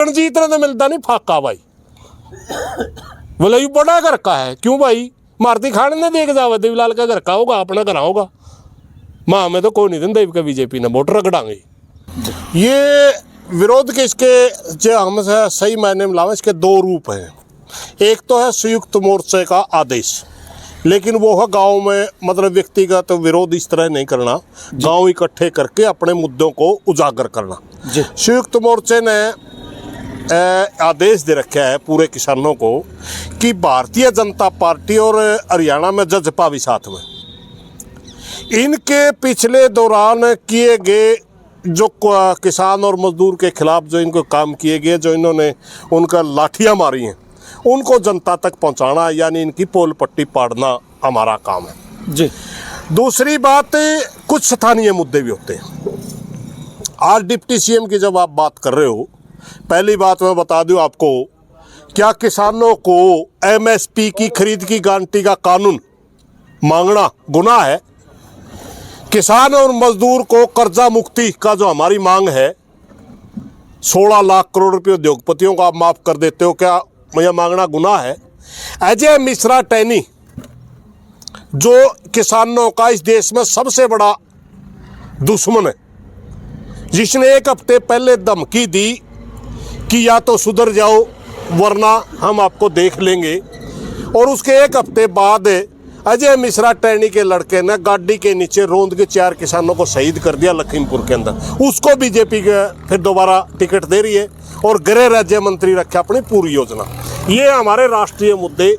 रणजीत ने तो मिलता नहीं फाका भाई, बोले ये बड़ा घर का है, क्यों भाई मारती खाने ने देख जावे देवीलाल का घर का होगा, अपना घर होगा, माँ में तो कोई नहीं दिन देव का बीजेपी ने वोट रगड़ांगे। ये विरोध के इसके जो हम सही मायने में लावे, इसके दो रूप हैं। एक तो है संयुक्त मोर्चे का आदेश, लेकिन वो है गांव में, मतलब व्यक्तिगत तो विरोध इस तरह नहीं करना, गांव इकट्ठे करके अपने मुद्दों को उजागर करना। संयुक्त मोर्चे ने आदेश दे रखा है पूरे किसानों को कि भारतीय जनता पार्टी और हरियाणा में जजपा भी साथ में, इनके पिछले दौरान किए गए जो किसान और मजदूर के खिलाफ जो इनको काम किए गए, जो इन्होंने उनका लाठियां मारी हैं, उनको जनता तक पहुंचाना, यानी इनकी पोल पट्टी पाड़ना हमारा काम है जी। दूसरी बात, कुछ स्थानीय मुद्दे भी होते हैं। आज डिप्टी सीएम की जब आप बात कर रहे हो, पहली बात मैं बता दूं आपको, क्या किसानों को एमएसपी की खरीद की गारंटी का कानून मांगना गुनाह है? किसान और मजदूर को कर्जा मुक्ति का जो हमारी मांग है, 16 लाख करोड़ रुपए उद्योगपतियों को आप माफ कर देते हो, क्या यह मांगना गुनाह है? अजय मिश्रा टैनी, जो किसानों का इस देश में सबसे बड़ा दुश्मन है, जिसने एक हफ्ते पहले धमकी दी कि या तो सुधर जाओ वरना हम आपको देख लेंगे, और उसके एक हफ्ते बाद अजय मिश्रा टैनी के लड़के ने गाड़ी के नीचे रोंद के 4 किसानों को शहीद कर दिया लखीमपुर के अंदर। उसको बीजेपी के फिर दोबारा टिकट दे रही है और गृह राज्य मंत्री रखे अपनी पूरी योजना। ये हमारे राष्ट्रीय मुद्दे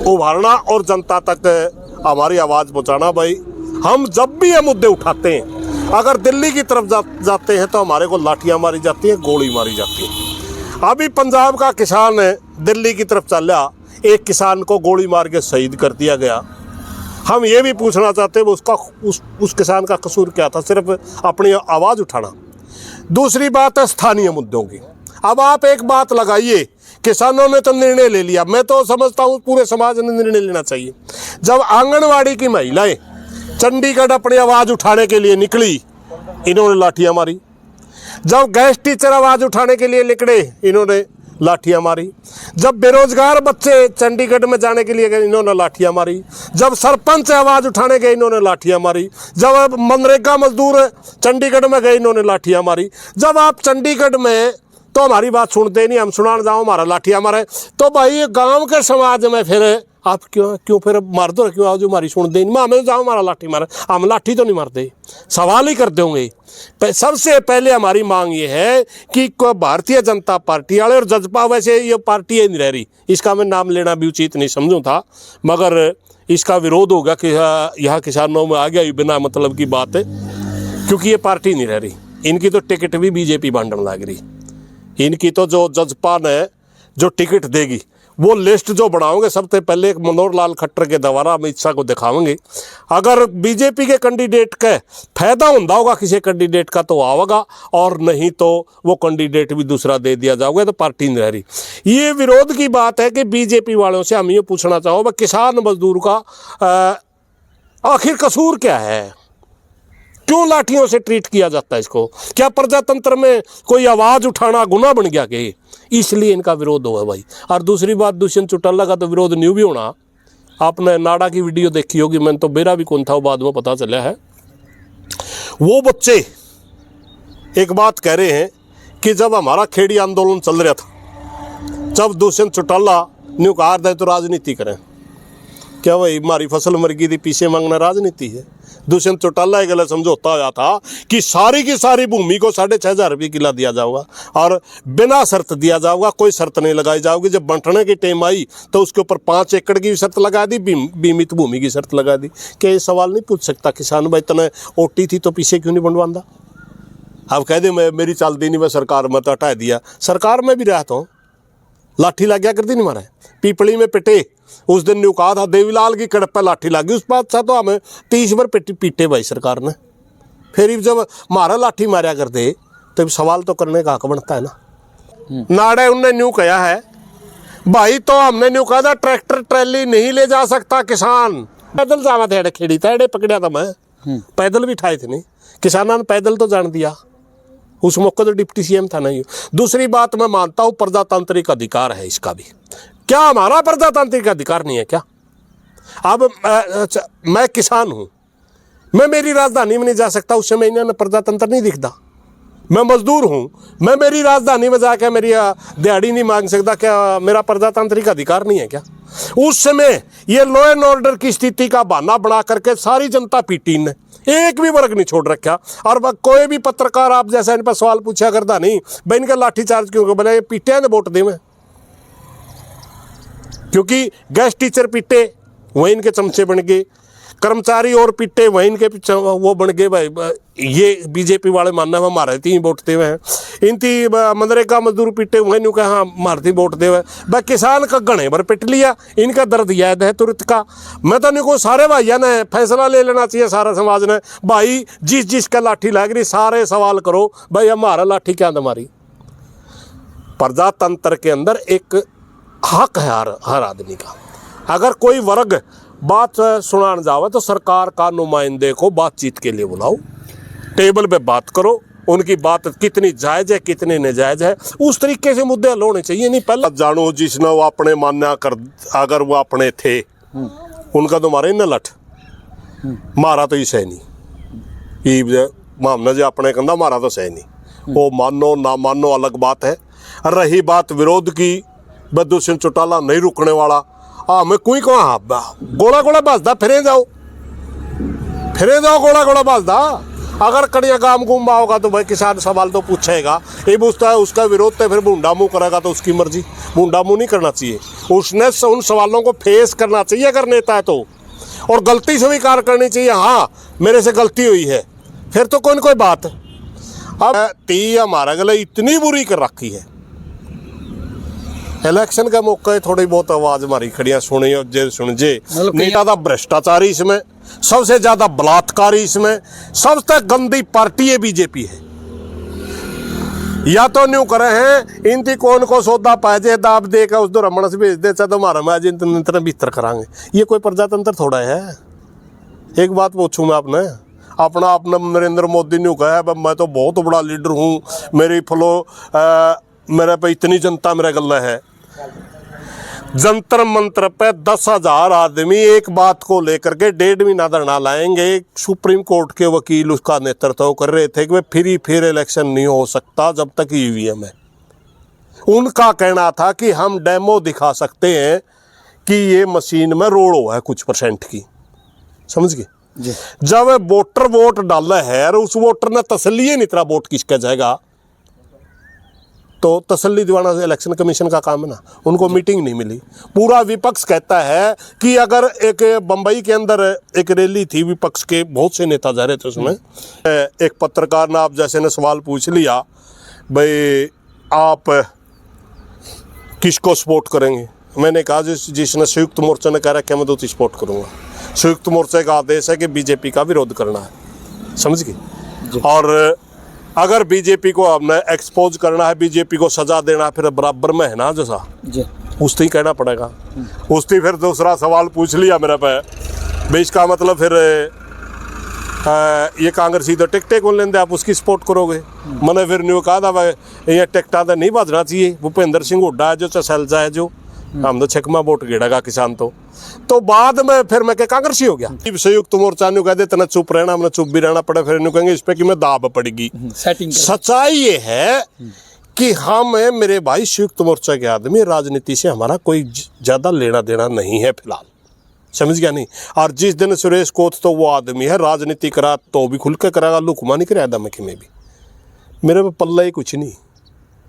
उभारना और जनता तक हमारी आवाज़ पहुँचाना। भाई हम जब भी ये मुद्दे उठाते हैं, अगर दिल्ली की तरफ जाते हैं तो हमारे को लाठियाँ मारी जाती हैं, गोली मारी जाती है। अभी पंजाब का किसान दिल्ली की तरफ चला, एक किसान को गोली मार के शहीद कर दिया गया। हम ये भी पूछना चाहते हैं उसका उस किसान का कसूर क्या था? सिर्फ अपनी आवाज़ उठाना। दूसरी बात है स्थानीय मुद्दों की। अब आप एक बात लगाइए, किसानों ने तो निर्णय ले लिया, मैं तो समझता हूँ पूरे समाज ने निर्णय लेना चाहिए। जब आंगनवाड़ी की महिलाएं चंडीगढ़ अपनी आवाज़ उठाने के लिए निकली, इन्होंने लाठियाँ मारी। जब गैस टीचर आवाज़ उठाने के लिए निकले, इन्होंने लाठियाँ मारी। जब बेरोजगार बच्चे चंडीगढ़ में जाने के लिए गए, इन्होंने लाठियाँ मारी। जब सरपंच आवाज़ उठाने गए, इन्होंने लाठियाँ मारी। जब मनरेगा मजदूर चंडीगढ़ में गए, इन्होंने लाठियाँ मारी। जब आप चंडीगढ़ में तो हमारी बात सुनते नहीं, हम सुनाने जाओ हमारा लाठियाँ मारे, तो भाई गांव के समाज में फिर आप क्यों फिर मार दो, क्यों आओ जो हमारी सुनते नहीं, हमें जाओ हमारा लाठी मारे, हम लाठी तो नहीं मारते, सवाल ही करते होंगे। सबसे पहले हमारी मांग ये है कि भारतीय जनता पार्टी वाले और जजपा, वैसे ये पार्टी है नहीं रह रही, इसका मैं नाम लेना भी उचित नहीं समझूँ था, मगर इसका विरोध होगा कि यहाँ किसानों में आ गया, ये बिना मतलब की बात है, क्योंकि ये पार्टी नहीं रह रही। इनकी तो टिकट भी बीजेपी बांटने लग रही। इनकी तो जो जजपा ने जो टिकट देगी, वो लिस्ट जो बनाओगे, सबसे पहले एक मनोहर लाल खट्टर के द्वारा अमित शाह को दिखावेंगे। अगर बीजेपी के कैंडिडेट का फायदा होगा किसी कैंडिडेट का तो आवेगा, और नहीं तो वो कैंडिडेट भी दूसरा दे दिया जाओगे, तो पार्टी नहीं रह रही। ये विरोध की बात है कि बीजेपी वालों से हम ये पूछना चाहो, किसान मजदूर का आखिर कसूर क्या है? क्यों लाठियों से ट्रीट किया जाता है इसको? क्या प्रजातंत्र में कोई आवाज़ उठाना गुनाह बन गया कि? इसलिए इनका विरोध हुआ भाई। और दूसरी बात, दुष्यंत चौटाला का तो विरोध न्यू भी होना। आपने नाडा की वीडियो देखी होगी, मैंने तो मेरा भी कौन था वो बाद में पता चला है। वो बच्चे एक बात कह रहे हैं कि जब हमारा खेड़ी आंदोलन चल रहा था, जब दुष्यंत चौटाला न्यू कहा था तो राजनीति करें, क्या भाई हमारी फसल मर गई थी, पीछे मांगना राजनीति है? दुष्यंत चौटाला एक गलत समझौता आया था कि सारी की सारी भूमि को 6,500 रुपये किला दिया जाएगा और बिना शर्त दिया जाएगा, कोई शर्त नहीं लगाई जाएगी। जब बंटने की टाइम आई तो उसके ऊपर 5 एकड़ की शर्त लगा दी, बीमित भूमि की शर्त लगा दी। क्या ये सवाल नहीं पूछ सकता किसान भाई, तने ओटी थी तो पीछे क्यों नहीं बनवांदा? अब कह दे मेरी चलती नहीं, मैं सरकार में तो हटा दिया, सरकार में भी रहा तो लाठी लग गया करती नहीं मारा। पीपली में पिटे उस दिन न्यू कहा था, देवीलाल की कड़प पर लाठी लगी, उस बात से तो हमें 30 बार पीटे भाई सरकार ने। फिर जब मारा लाठी मारा कर दे तो सवाल तो करने का हक बनता है ना। नाड़े उनने न्यू कहा है भाई, तो हमने न्यू कहा था ट्रैक्टर ट्रैली नहीं ले जा सकता किसान, पैदल जावा थे खेड़ी था, पकड़ा था मैं, पैदल भी ठाए थे नहीं, किसानों ने पैदल तो जान दिया, उस मौके तो डिप्टी सीएम था नहीं। दूसरी बात, मैं मानता हूं प्रजातांत्रिक अधिकार है इसका भी। क्या हमारा प्रजातांत्रिक अधिकार नहीं है क्या? अब मैं किसान हूं, मैं मेरी राजधानी में नहीं जा सकता, उस समय इन्हें प्रजातंत्र नहीं दिखता। मैं मजदूर हूं, मैं मेरी राजधानी में जाकर मेरी दिहाड़ी नहीं मांग सकता, क्या मेरा प्रजातांत्रिक अधिकार नहीं है क्या? उस समय ये लॉ एंड ऑर्डर की स्थिति का बहाना बना करके सारी जनता पीटी ने, एक भी वर्ग नहीं छोड़ रखा। और कोई भी पत्रकार आप जैसा इन पर सवाल पूछा करता नहीं, भाई इनका लाठीचार्ज क्यों? बोले पीटे ने वोट दे में, क्योंकि गेस्ट टीचर पीटे वही इनके चमचे बन गए, कर्मचारी और पिट्टे वहीं इनके पीछे वो बन गए। भाई ये बीजेपी वाले मानना है हमारे तीन वोट दे हुए हैं, इन ती मनरेगा मजदूर पिट्टे वहीं कहा हाँ मारती वोट दे हुए। भाई किसान का गणे भर पिट लिया, इनका दर्द याद है तुरंत का। मैं तो नहीं को सारे भाइया ने फैसला ले लेना चाहिए, सारा समाज ने। भाई जिस जिसका लाठी लग रही सारे सवाल करो, भाई हमारा लाठी क्या हमारी। प्रजातंत्र के अंदर एक हक है हर आदमी का। अगर कोई वर्ग बात सुनाने जावे तो सरकार का नुमाइंदे को बातचीत के लिए बुलाओ, टेबल पे बात करो, उनकी बात कितनी जायज है कितनी नाजायज है, उस तरीके से मुद्दे हल होने चाहिए। नहीं पहले जानो जिसने वो अपने मान्या कर, अगर वो अपने थे उनका तो मारे न लठ मारा तो ही सह नहीं, मामला जो अपने कंधा मारा तो सह नहीं। वो मानो ना मानो अलग बात है। रही बात विरोध की, बद्दू सिंह चौटाला नहीं रुकने वाला। मैं कोई कहा गोला गोला बसदा फिरे जाओ गोला गोला बसदा। अगर कड़िया गाम गुम्बा होगा तो भाई किसान सवाल तो पूछेगा, ये पूछता है उसका विरोध तो फिर बूंडा मुँह करेगा तो उसकी मर्जी। बूंडा मुँह नहीं करना चाहिए, उसने उन सवालों को फेस करना चाहिए अगर नेता है तो, और गलती स्वीकार करनी चाहिए, हाँ मेरे से गलती हुई है, फिर तो कोई न कोई बात। अब ती हमारा गले इतनी बुरी कर रखी है, इलेक्शन का मौका है, थोड़ी बहुत आवाज हमारी खड़ियां सुनी और जे सुन जे। नहीं ज्यादा भ्रष्टाचारी इसमें, सबसे ज्यादा बलात्कारी इसमें, सबसे गंदी पार्टी है बीजेपी है। या तो न्यू करे हैं इनती कौन को सौदा पाजे दाब देकर उस दो रमण से भेज दे तो हमारा मैं जिन भीतर करांगे। ये कोई प्रजातंत्र थोड़ा है। एक बात पूछूं मैं आपने, अपना नरेंद्र मोदी ने कहा है मैं तो बहुत बड़ा लीडर हूँ, मेरी फ्लो मेरे पे इतनी जनता मेरे गले है। जंतर मंत्र पे 10,000 आदमी एक बात को लेकर के 1.5 महीना धरना लाएंगे। सुप्रीम कोर्ट के वकील उसका नेतृत्व कर रहे थे कि फिर इलेक्शन नहीं हो सकता जब तक ईवीएम है। उनका कहना था कि हम डेमो दिखा सकते हैं कि ये मशीन में रोड़ो है कुछ % की, समझ गए। जब वोटर वोट डाला है और उस वोटर ने तसल्ली नहीं तेरा वोट किसका जाएगा, तो तसल्ली दिवाना इलेक्शन कमीशन का काम है ना। उनको मीटिंग नहीं मिली। पूरा विपक्ष कहता है कि अगर एक बंबई के अंदर एक रैली थी, विपक्ष के बहुत से नेता जा रहे थे, उसमें एक पत्रकार ने आप जैसे ने सवाल पूछ लिया भाई आप किसको सपोर्ट करेंगे। मैंने कहा जिसने संयुक्त मोर्चा ने कह रखा है मैं तो सपोर्ट करूँगा। संयुक्त मोर्चे का आदेश है कि बीजेपी का विरोध करना है, समझ गए। और अगर बीजेपी को हमने एक्सपोज करना है, बीजेपी को सजा देना है, फिर बराबर में है ना जैसा उसती कहना पड़ेगा। उसती फिर दूसरा सवाल पूछ लिया मेरे पे भाई इसका मतलब फिर ये कांग्रेसी तो टिकटे कौन लेंदे आप उसकी सपोर्ट करोगे। मैंने फिर न्यू कहा था भाई ये टिकटा तो नहीं बजना चाहिए। भूपेंद्र सिंह हुड्डा है जो चसल जाए जो हम तो छकमा वोट गिड़ेगा किसान तो बाद में फिर मैं कांग्रेसी हो गया। संयुक्त मोर्चा ने कह देते ना चुप रहना, हमने चुप भी रहना पड़े, फिर इन्होंने कहेंगे इस पे कि मैं दाब पड़ेगी। सच्चाई ये है कि हम मेरे भाई संयुक्त मोर्चा के आदमी, राजनीति से हमारा कोई ज्यादा लेना देना नहीं है फिलहाल, समझ गया नहीं। और जिस दिन सुरेश कोथ तो वो आदमी है राजनीति करा तो भी खुल के कराएगा, लुकमा नहीं कराया दम में भी। मेरे पे पल्ला ही कुछ नहीं,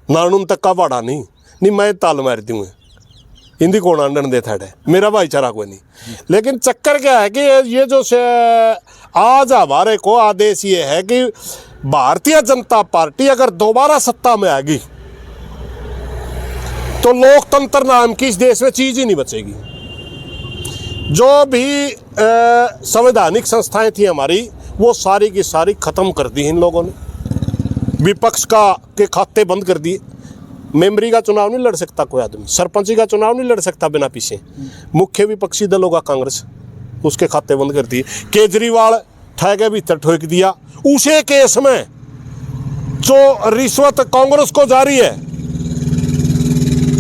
नानून तक का भाड़ा नहीं मैं ताल मार दूँ हिंदी कौन आंडन देता है, मेरा भाईचारा कोई नहीं। लेकिन चक्कर क्या है कि ये जो आज हमारे को आदेश ये है कि भारतीय जनता पार्टी अगर दोबारा सत्ता में आएगी तो लोकतंत्र नाम की इस देश में चीज ही नहीं बचेगी। जो भी संवैधानिक संस्थाएं थी हमारी वो सारी की सारी खत्म कर दी इन लोगों ने, विपक्ष के खाते बंद कर दिए। मेंबरी का चुनाव नहीं लड़ सकता कोई आदमी, सरपंची का चुनाव नहीं लड़ सकता बिना पीछे। मुख्य विपक्षी दल होगा कांग्रेस, उसके खाते बंद कर दिए। केजरीवाल ठहके भीतर ठोक दिया, उसे केस में जो रिश्वत कांग्रेस को जारी है,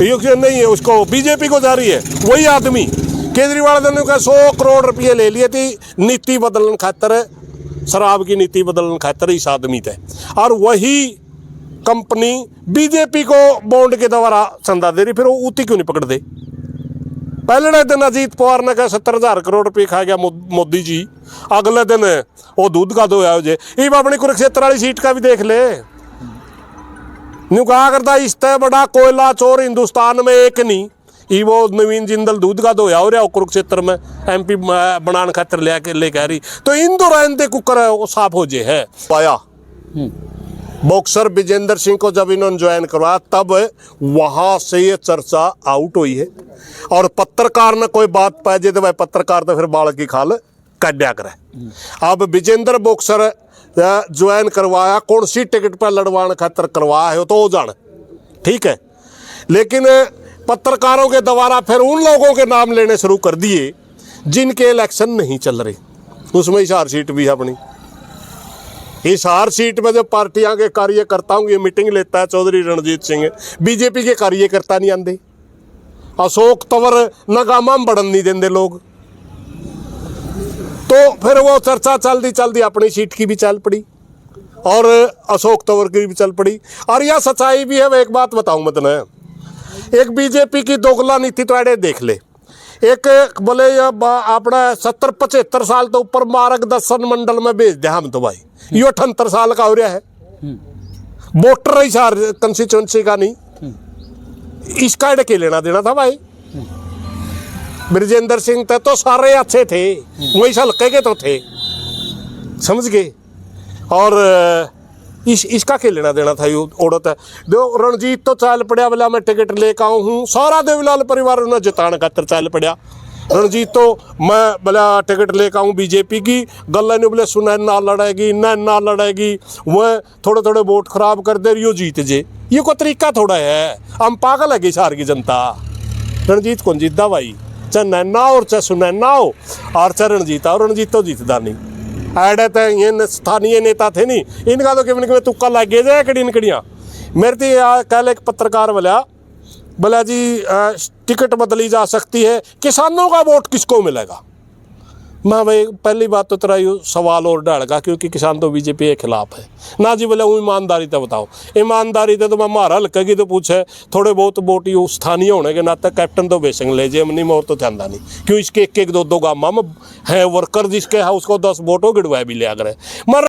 ये नहीं है, उसको बीजेपी को जारी है, वही आदमी केजरीवाल ने 100 करोड़ रुपये ले लिए थी नीति बदलने खातर, शराब की नीति बदलने खातर इस आदमी थे, और वही कंपनी बीजेपी को बॉन्ड के द्वारा चंदा दे रही, फिर वो उती क्यों नहीं पकड़ दे? पहले दिन अजीत पवार ने कहा 70,000 करोड़ रुपये खा गया मोदी जी, अगले दिन वो दूध का धोया जे। ये अपनी कुरुक्षेत्र वाली सीट का भी देख ले, न्यू कहा करता इससे बड़ा कोयला चोर हिंदुस्तान में एक नहीं, ये वो नवीन जिंदल दूध का धोया हो रहा कुरुक्षेत्र में MP बनाने खातर ले कह रही, तो इन दो रहते कुकर वो साफ हो जे है पाया। बॉक्सर विजेंद्र सिंह को जब इन्होंने ज्वाइन करवाया तब वहां से ये चर्चा आउट हुई है, और पत्रकार ने कोई बात पाई जे तो भाई पत्रकार तो फिर बाल की खाल काटा करे। अब विजेंद्र बॉक्सर ज्वाइन करवाया, कौन सी टिकट पर लड़वाने खातर करवाया है तो वो जान, ठीक है, लेकिन पत्रकारों के द्वारा फिर उन लोगों के नाम लेने शुरू कर दिए जिनके इलेक्शन नहीं चल रहे, उसमें हिसार सीट भी है अपनी। हिसार सीट में जब पार्टियां के कार्यकर्ताओं की मीटिंग लेता है चौधरी रणजीत सिंह, बीजेपी के कार्यकर्ता नहीं आते, अशोक तंवर नगामा में बढ़न नहीं देंगे लोग, तो फिर वो चर्चा चलती चलती अपनी सीट की भी चल पड़ी और अशोक तंवर की भी चल पड़ी। और यह सच्चाई भी है, मैं एक बात बताऊं मत ना, एक बीजेपी की दोगला नीति तो ऐडे देख ले, एक बोले अपना 70-75 साल तो ऊपर मार्गदर्शन मंडल में भेज दिया हम तो भाई, ये 78 साल का हो रहा है, वोटर हिसार कंस्टिट्यूंसी का नहीं, इसका एड के लेना देना था भाई। ब्रजेंद्र सिंह तो सारे अच्छे थे, वही हल्के के तो थे, समझ गए, और इसका क्या लेना देना था? ये औरत है दो, रणजीत तो चल पड़ा बोला मैं टिकट लेकर आऊँ हूँ, सारा देवीलाल परिवार उन्हें जिताने खातर चल पड़ा। रणजीत तो मैं बोला टिकट लेकर आऊँ बीजेपी की, गला ने बोले सुनैन ना लड़ेगी, नैन ना लड़ेगी, वह थोड़े थोड़े वोट खराब कर दे रही हो जीत जे, ये कोई तरीका थोड़ा है? हम पागल है कि सार की जनता? रणजीत कौन जीतता भाई? चाहे नैना हो चाहे सुनैना हो और चाहे रणजीत हो, रणजीत तो जीतता नहीं। ऐडे तो ये स्थानीय नेता थे नहीं, इनका तो किमें तुक्का लग गया जाए कड़ी कड़ियाँ। मेरे तो कल एक पत्रकार बोला जी टिकट बदली जा सकती है, किसानों का वोट किसको मिलेगा? मैं भाई पहली बात तो तेरा ये सवाल और डालेगा, क्योंकि किसान तो बीजेपी के खिलाफ है ना जी। बोले वो ईमानदारी तो बताओ, ईमानदारी तो मैं मारा हल्के की तो पूछे, थोड़े बहुत वोट ये स्थानीय होने के नाते कैप्टन तो बेसंग ले जे मनी मोर तो ध्यान नहीं, क्यों इसके एक 1-2 गामा में है वर्कर जिसके है उसको 10 वोटों गिड़वाए भी लिया करे।